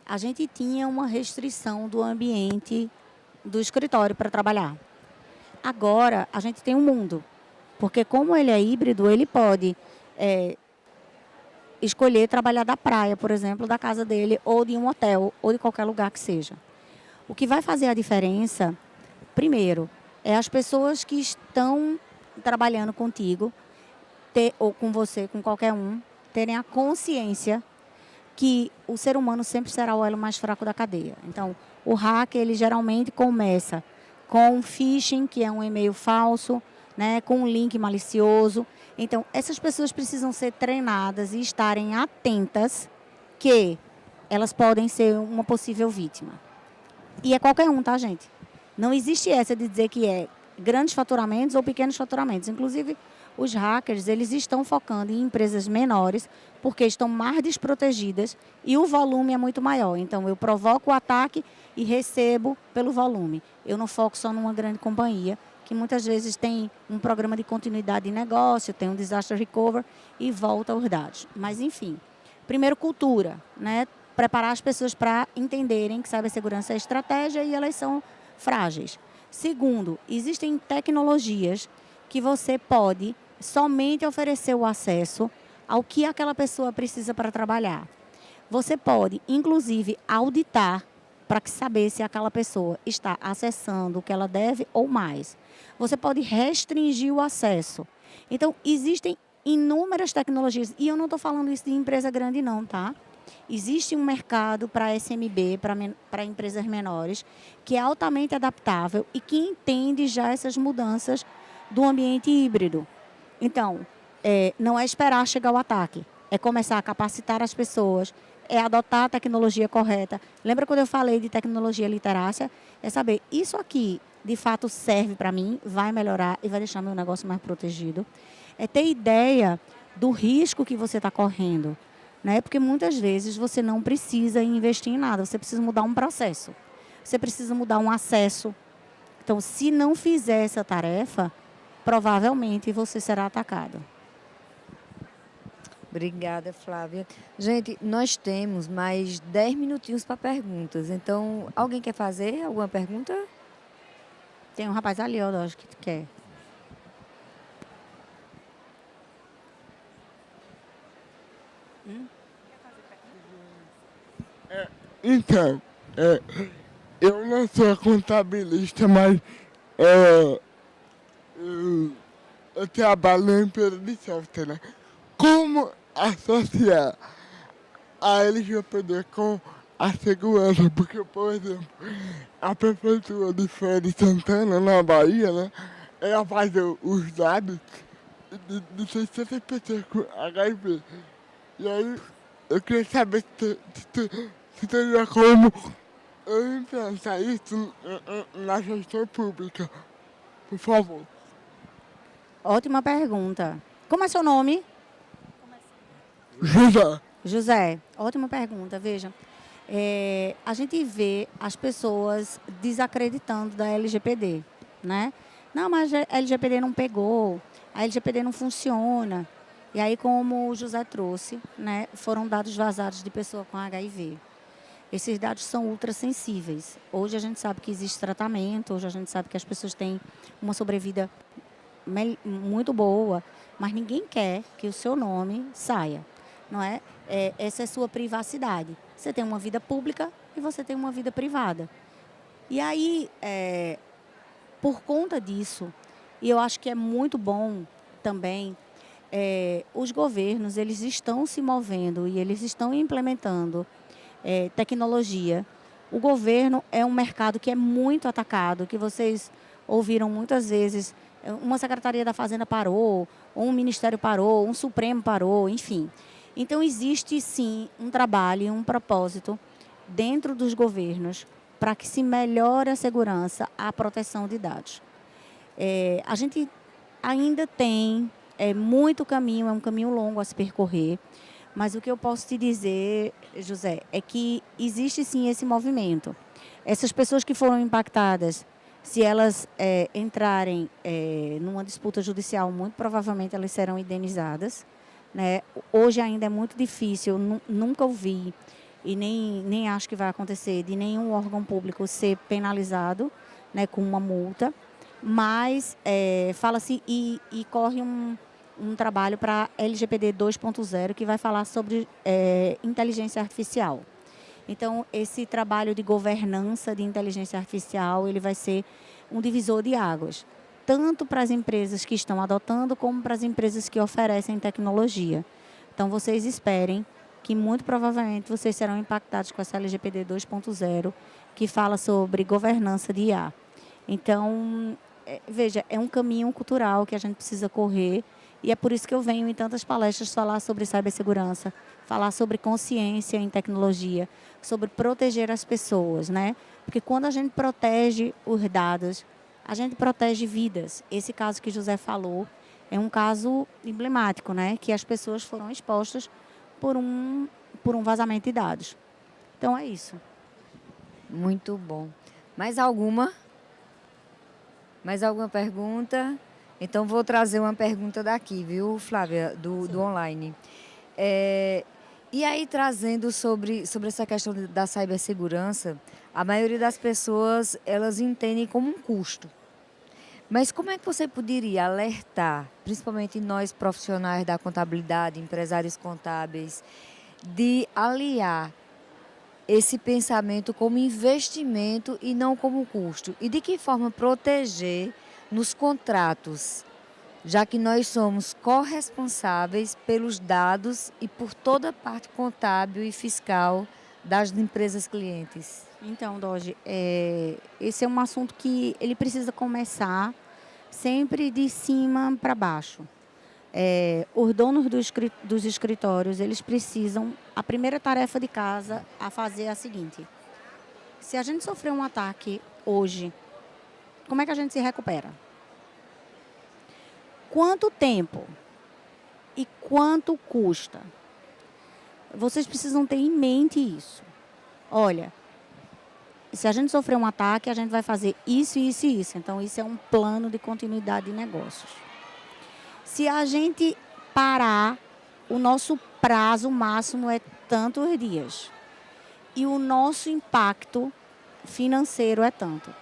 a gente tinha uma restrição do ambiente do escritório para trabalhar. Agora, a gente tem um mundo, porque como ele é híbrido, ele pode escolher trabalhar da praia, por exemplo, da casa dele, ou de um hotel, ou de qualquer lugar que seja. O que vai fazer a diferença, primeiro, é as pessoas que estão trabalhando contigo, ou com você, com qualquer um, terem a consciência que o ser humano sempre será o elo mais fraco da cadeia. Então, o hacker, ele geralmente começa com phishing, que é um e-mail falso, né, com um link malicioso. Então, essas pessoas precisam ser treinadas e estarem atentas que elas podem ser uma possível vítima. E é qualquer um, tá, gente? Não existe essa de dizer que é grandes faturamentos ou pequenos faturamentos. Inclusive, os hackers, eles estão focando em empresas menores porque estão mais desprotegidas e o volume é muito maior. Então, eu provoco o ataque e recebo pelo volume. Eu não foco só numa grande companhia, que muitas vezes tem um programa de continuidade de negócio, tem um disaster recovery e volta os dados. Mas, enfim, primeiro, cultura, né? Preparar as pessoas para entenderem que cibersegurança é estratégia e elas são frágeis. Segundo, existem tecnologias que você pode somente oferecer o acesso ao que aquela pessoa precisa para trabalhar. Você pode, inclusive, auditar para saber se aquela pessoa está acessando o que ela deve ou mais. Você pode restringir o acesso. Então, existem inúmeras tecnologias, e eu não estou falando isso de empresa grande não, tá? Existe um mercado para SMB, para empresas menores, que é altamente adaptável e que entende já essas mudanças do ambiente híbrido. Então, não é esperar chegar o ataque, é começar a capacitar as pessoas, é adotar a tecnologia correta. Lembra quando eu falei de tecnologia literácia? É saber, isso aqui de fato serve para mim, vai melhorar e vai deixar meu negócio mais protegido. É ter ideia do risco que você está correndo, né? Porque muitas vezes você não precisa investir em nada, você precisa mudar um processo, você precisa mudar um acesso. Então, se não fizer essa tarefa, provavelmente você será atacado. Obrigada, Flávia. Gente, nós temos mais 10 minutinhos para perguntas. Então, alguém quer fazer alguma pergunta? Tem um rapaz ali, eu acho que tu quer. Então, eu não sou contabilista, mas eu trabalho na empresa de software, né? Como associar a LGPD com a segurança? Porque, por exemplo, a prefeitura de Feira de Santana, na Bahia, né? Ela faz os dados de 600 pessoas com HIV. E aí, eu queria saber se teria como eu implantar isso na gestão pública, por favor. Ótima pergunta. Como é seu nome? José. José, ótima pergunta. Veja, a gente vê as pessoas desacreditando da LGPD, né? Não, mas a LGPD não pegou, a LGPD não funciona. E aí, como o José trouxe, né, foram dados vazados de pessoa com HIV. Esses dados são ultrassensíveis. Hoje a gente sabe que existe tratamento, hoje a gente sabe que as pessoas têm uma sobrevida muito boa, mas ninguém quer que o seu nome saia, não é? Essa é a sua privacidade. Você tem uma vida pública e você tem uma vida privada. E aí, por conta disso, e eu acho que é muito bom também, os governos, eles estão se movendo e eles estão implementando tecnologia. O governo é um mercado que é muito atacado, que vocês ouviram muitas vezes, uma Secretaria da Fazenda parou, ou um Ministério parou, um Supremo parou, enfim. Então, existe sim um trabalho, um propósito dentro dos governos para que se melhore a segurança, a proteção de dados. A gente ainda tem muito caminho, é um caminho longo a se percorrer, mas o que eu posso te dizer, José, é que existe sim esse movimento. Essas pessoas que foram impactadas, se elas entrarem numa disputa judicial, muito provavelmente elas serão indenizadas, né? Hoje ainda é muito difícil, nunca ouvi e nem acho que vai acontecer de nenhum órgão público ser penalizado, né, com uma multa, mas fala-se e corre um trabalho para LGPD 2.0 que vai falar sobre inteligência artificial. Então, esse trabalho de governança de inteligência artificial, ele vai ser um divisor de águas, tanto para as empresas que estão adotando, como para as empresas que oferecem tecnologia. Então, vocês esperem que, muito provavelmente, vocês serão impactados com essa LGPD 2.0, que fala sobre governança de IA. Então, veja, é um caminho cultural que a gente precisa correr, e é por isso que eu venho em tantas palestras falar sobre cibersegurança, falar sobre consciência em tecnologia, sobre proteger as pessoas, né? Porque quando a gente protege os dados, a gente protege vidas. Esse caso que José falou é um caso emblemático, né? Que as pessoas foram expostas por um vazamento de dados. Então, é isso. Muito bom. Mais alguma? Mais alguma pergunta? Então, vou trazer uma pergunta daqui, viu, Flávia, do online. E aí, trazendo sobre essa questão da cibersegurança, a maioria das pessoas, elas entendem como um custo. Mas como é que você poderia alertar, principalmente nós profissionais da contabilidade, empresários contábeis, de aliar esse pensamento como investimento e não como custo? E de que forma proteger nos contratos, já que nós somos corresponsáveis pelos dados e por toda a parte contábil e fiscal das empresas clientes? Então, Doge, esse é um assunto que ele precisa começar sempre de cima para baixo. Os donos dos escritórios, eles precisam, a primeira tarefa de casa a fazer é a seguinte: se a gente sofrer um ataque hoje, como é que a gente se recupera? Quanto tempo e quanto custa? Vocês precisam ter em mente isso. Olha, se a gente sofrer um ataque, a gente vai fazer isso, isso e isso. Então, isso é um plano de continuidade de negócios. Se a gente parar, o nosso prazo máximo é tantos dias. E o nosso impacto financeiro é tanto.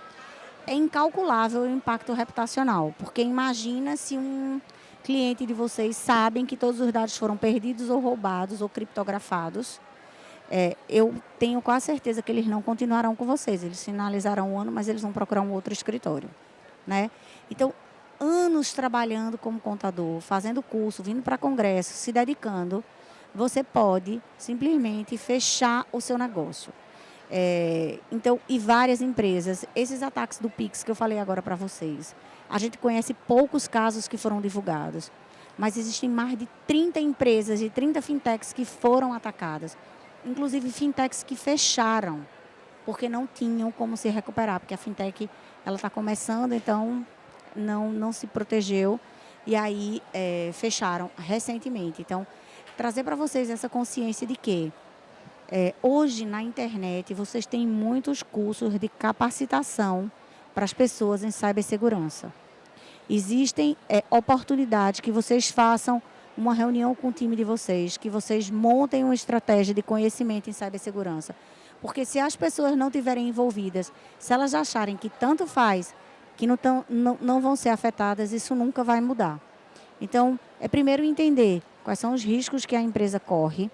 É incalculável o impacto reputacional, porque imagina se um cliente de vocês sabem que todos os dados foram perdidos ou roubados ou criptografados. Eu tenho quase certeza que eles não continuarão com vocês. Eles finalizarão o ano, mas eles vão procurar um outro escritório, né? Então, anos trabalhando como contador, fazendo curso, vindo para congresso, se dedicando, você pode simplesmente fechar o seu negócio. Então, e várias empresas, esses ataques do Pix que eu falei agora para vocês, a gente conhece poucos casos que foram divulgados, mas existem mais de 30 empresas e 30 fintechs que foram atacadas, inclusive fintechs que fecharam, porque não tinham como se recuperar, porque a fintech ela está começando, então não se protegeu e aí fecharam recentemente. Então, trazer para vocês essa consciência de que hoje na internet vocês têm muitos cursos de capacitação para as pessoas em cibersegurança. Existem oportunidades que vocês façam uma reunião com o time de vocês, que vocês montem uma estratégia de conhecimento em cibersegurança. Porque se as pessoas não estiverem envolvidas, se elas acharem que tanto faz, que não vão ser afetadas, isso nunca vai mudar. Então, primeiro entender quais são os riscos que a empresa corre,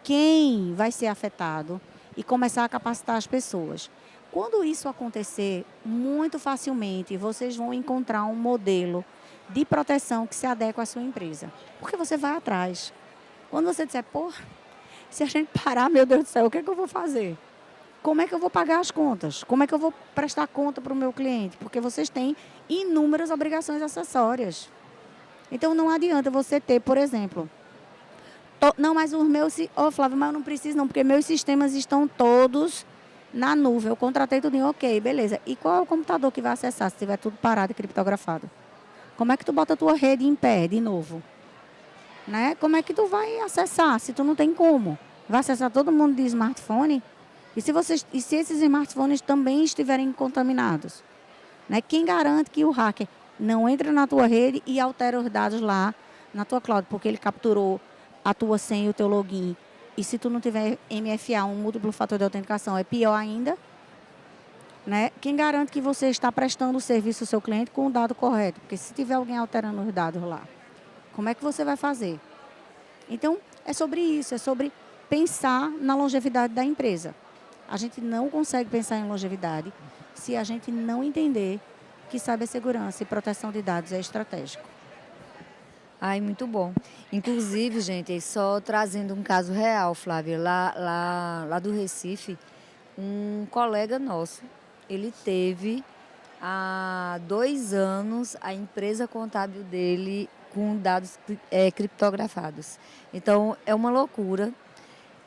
quem vai ser afetado e começar a capacitar as pessoas. Quando isso acontecer, muito facilmente vocês vão encontrar um modelo de proteção que se adequa à sua empresa. Porque você vai atrás. Quando você disser, pô, se a gente parar, meu Deus do céu, o que é que eu vou fazer? Como é que eu vou pagar as contas? Como é que eu vou prestar conta para o meu cliente? Porque vocês têm inúmeras obrigações acessórias. Então, não adianta você ter, por exemplo, não, mas os meus... Flávio, mas eu não preciso não, porque meus sistemas estão todos na nuvem. Eu contratei tudo em ok, beleza. E qual é o computador que vai acessar se tiver tudo parado e criptografado? Como é que tu bota a tua rede em pé de novo? Né? Como é que tu vai acessar se tu não tem como? Vai acessar todo mundo de smartphone? E se esses smartphones também estiverem contaminados? Né? Quem garante que o hacker não entra na tua rede e altera os dados lá na tua cloud? Porque ele capturou a tua senha e o teu login. E se tu não tiver MFA, um múltiplo fator de autenticação, é pior ainda. Né? Quem garante que você está prestando o serviço ao seu cliente com o dado correto? Porque se tiver alguém alterando os dados lá, como é que você vai fazer? Então, é sobre isso, é sobre pensar na longevidade da empresa. A gente não consegue pensar em longevidade se a gente não entender que cibersegurança e proteção de dados é estratégico. Ai, muito bom. Inclusive, gente, só trazendo um caso real, Flávia, lá do Recife, um colega nosso, ele teve há 2 anos a empresa contábil dele com dados criptografados. Então, é uma loucura.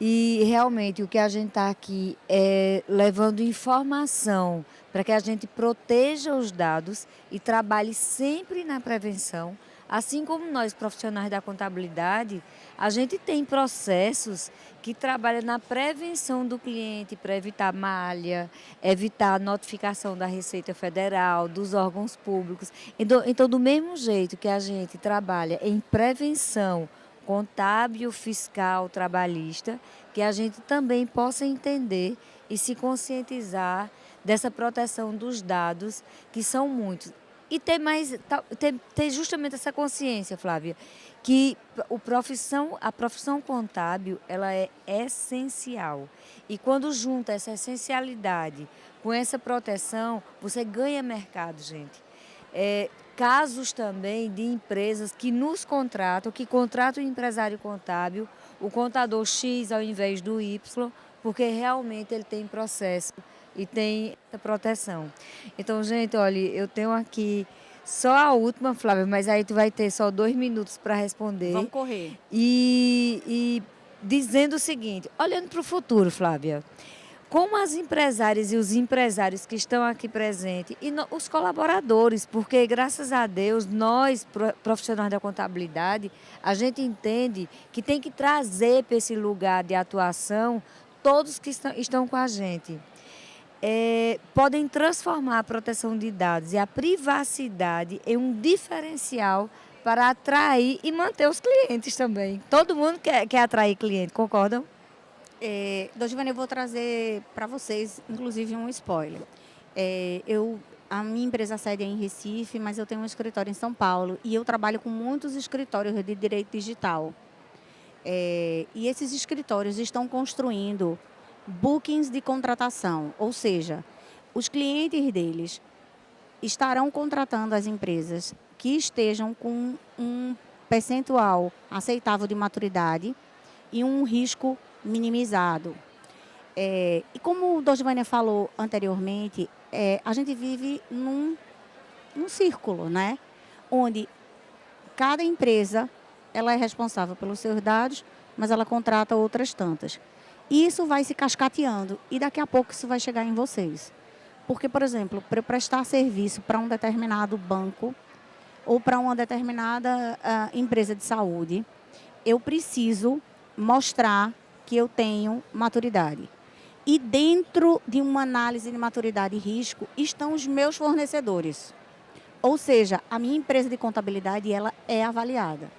E realmente o que a gente está aqui é levando informação para que a gente proteja os dados e trabalhe sempre na prevenção. Assim como nós, profissionais da contabilidade, a gente tem processos que trabalham na prevenção do cliente para evitar malha, evitar a notificação da Receita Federal, dos órgãos públicos. Então, do mesmo jeito que a gente trabalha em prevenção contábil, fiscal, trabalhista, que a gente também possa entender e se conscientizar dessa proteção dos dados, que são muitos. E ter justamente essa consciência, Flávia, que a profissão contábil ela é essencial. E quando junta essa essencialidade com essa proteção, você ganha mercado, gente. Casos também de empresas que nos contratam, que contratam o empresário contábil, o contador X ao invés do Y, porque realmente ele tem processo e tem essa proteção. Então, gente, olha, eu tenho aqui só a última, Flávia, mas aí tu vai ter só 2 minutos para responder. Vamos correr. E dizendo o seguinte, olhando para o futuro, Flávia, como as empresárias e os empresários que estão aqui presentes e os colaboradores, porque graças a Deus nós, profissionais da contabilidade, a gente entende que tem que trazer para esse lugar de atuação todos que estão com a gente. Podem transformar a proteção de dados e a privacidade em um diferencial para atrair e manter os clientes também. Todo mundo quer atrair cliente, concordam? Dojivane, eu vou trazer para vocês, inclusive, um spoiler. A minha empresa sede é em Recife, mas eu tenho um escritório em São Paulo e eu trabalho com muitos escritórios de direito digital. E esses escritórios estão construindo bookings de contratação, ou seja, os clientes deles estarão contratando as empresas que estejam com um percentual aceitável de maturidade e um risco minimizado. E como o Dosvânia falou anteriormente, a gente vive num círculo, né? Onde cada empresa ela é responsável pelos seus dados, mas ela contrata outras tantas. E isso vai se cascateando e daqui a pouco isso vai chegar em vocês. Porque, por exemplo, para eu prestar serviço para um determinado banco ou para uma determinada empresa de saúde, eu preciso mostrar que eu tenho maturidade. E dentro de uma análise de maturidade e risco estão os meus fornecedores. Ou seja, a minha empresa de contabilidade ela é avaliada.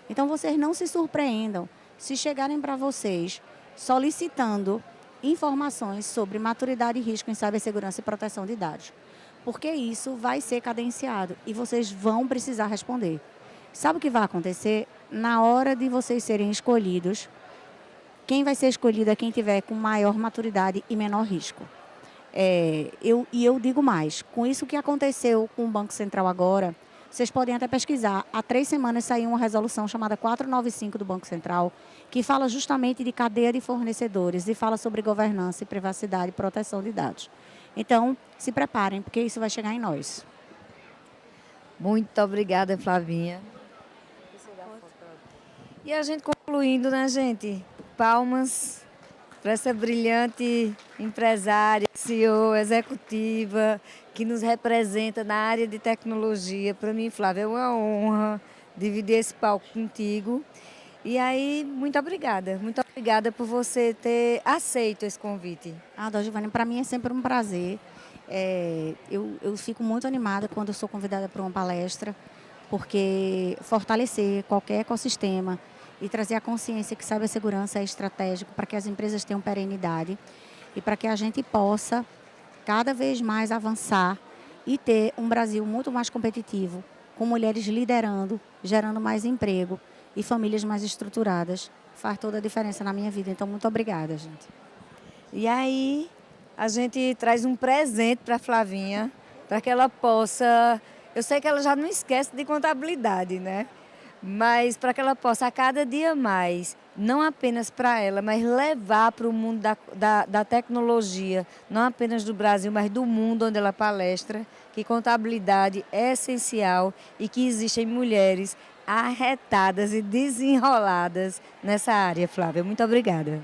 Então, vocês não se surpreendam se chegarem para vocês solicitando informações sobre maturidade e risco em cibersegurança e proteção de dados. Porque isso vai ser cadenciado e vocês vão precisar responder. Sabe o que vai acontecer? Na hora de vocês serem escolhidos, quem vai ser escolhido é quem tiver com maior maturidade e menor risco. Eu digo mais, com isso que aconteceu com o Banco Central agora, vocês podem até pesquisar. Há 3 semanas saiu uma resolução chamada 495 do Banco Central, que fala justamente de cadeia de fornecedores e fala sobre governança e privacidade e proteção de dados. Então, se preparem, porque isso vai chegar em nós. Muito obrigada, Flavinha. E a gente concluindo, né, gente? Palmas para essa brilhante empresária, CEO, executiva, que nos representa na área de tecnologia. Para mim, Flávia, é uma honra dividir esse palco contigo. E aí, muito obrigada por você ter aceito esse convite. Dosvânia, para mim é sempre um prazer. Eu fico muito animada quando eu sou convidada para uma palestra, porque fortalecer qualquer ecossistema e trazer a consciência que cibersegurança é estratégico para que as empresas tenham perenidade e para que a gente possa cada vez mais avançar e ter um Brasil muito mais competitivo, com mulheres liderando, gerando mais emprego e famílias mais estruturadas. Faz toda a diferença na minha vida. Então, muito obrigada, gente. E aí, a gente traz um presente para a Flavinha, para que ela possa... Eu sei que ela já não esquece de contabilidade, né? Mas para que ela possa, a cada dia mais, não apenas para ela, mas levar para o mundo da tecnologia, não apenas do Brasil, mas do mundo onde ela palestra, que contabilidade é essencial e que existem mulheres arretadas e desenroladas nessa área, Flávia. Muito obrigada.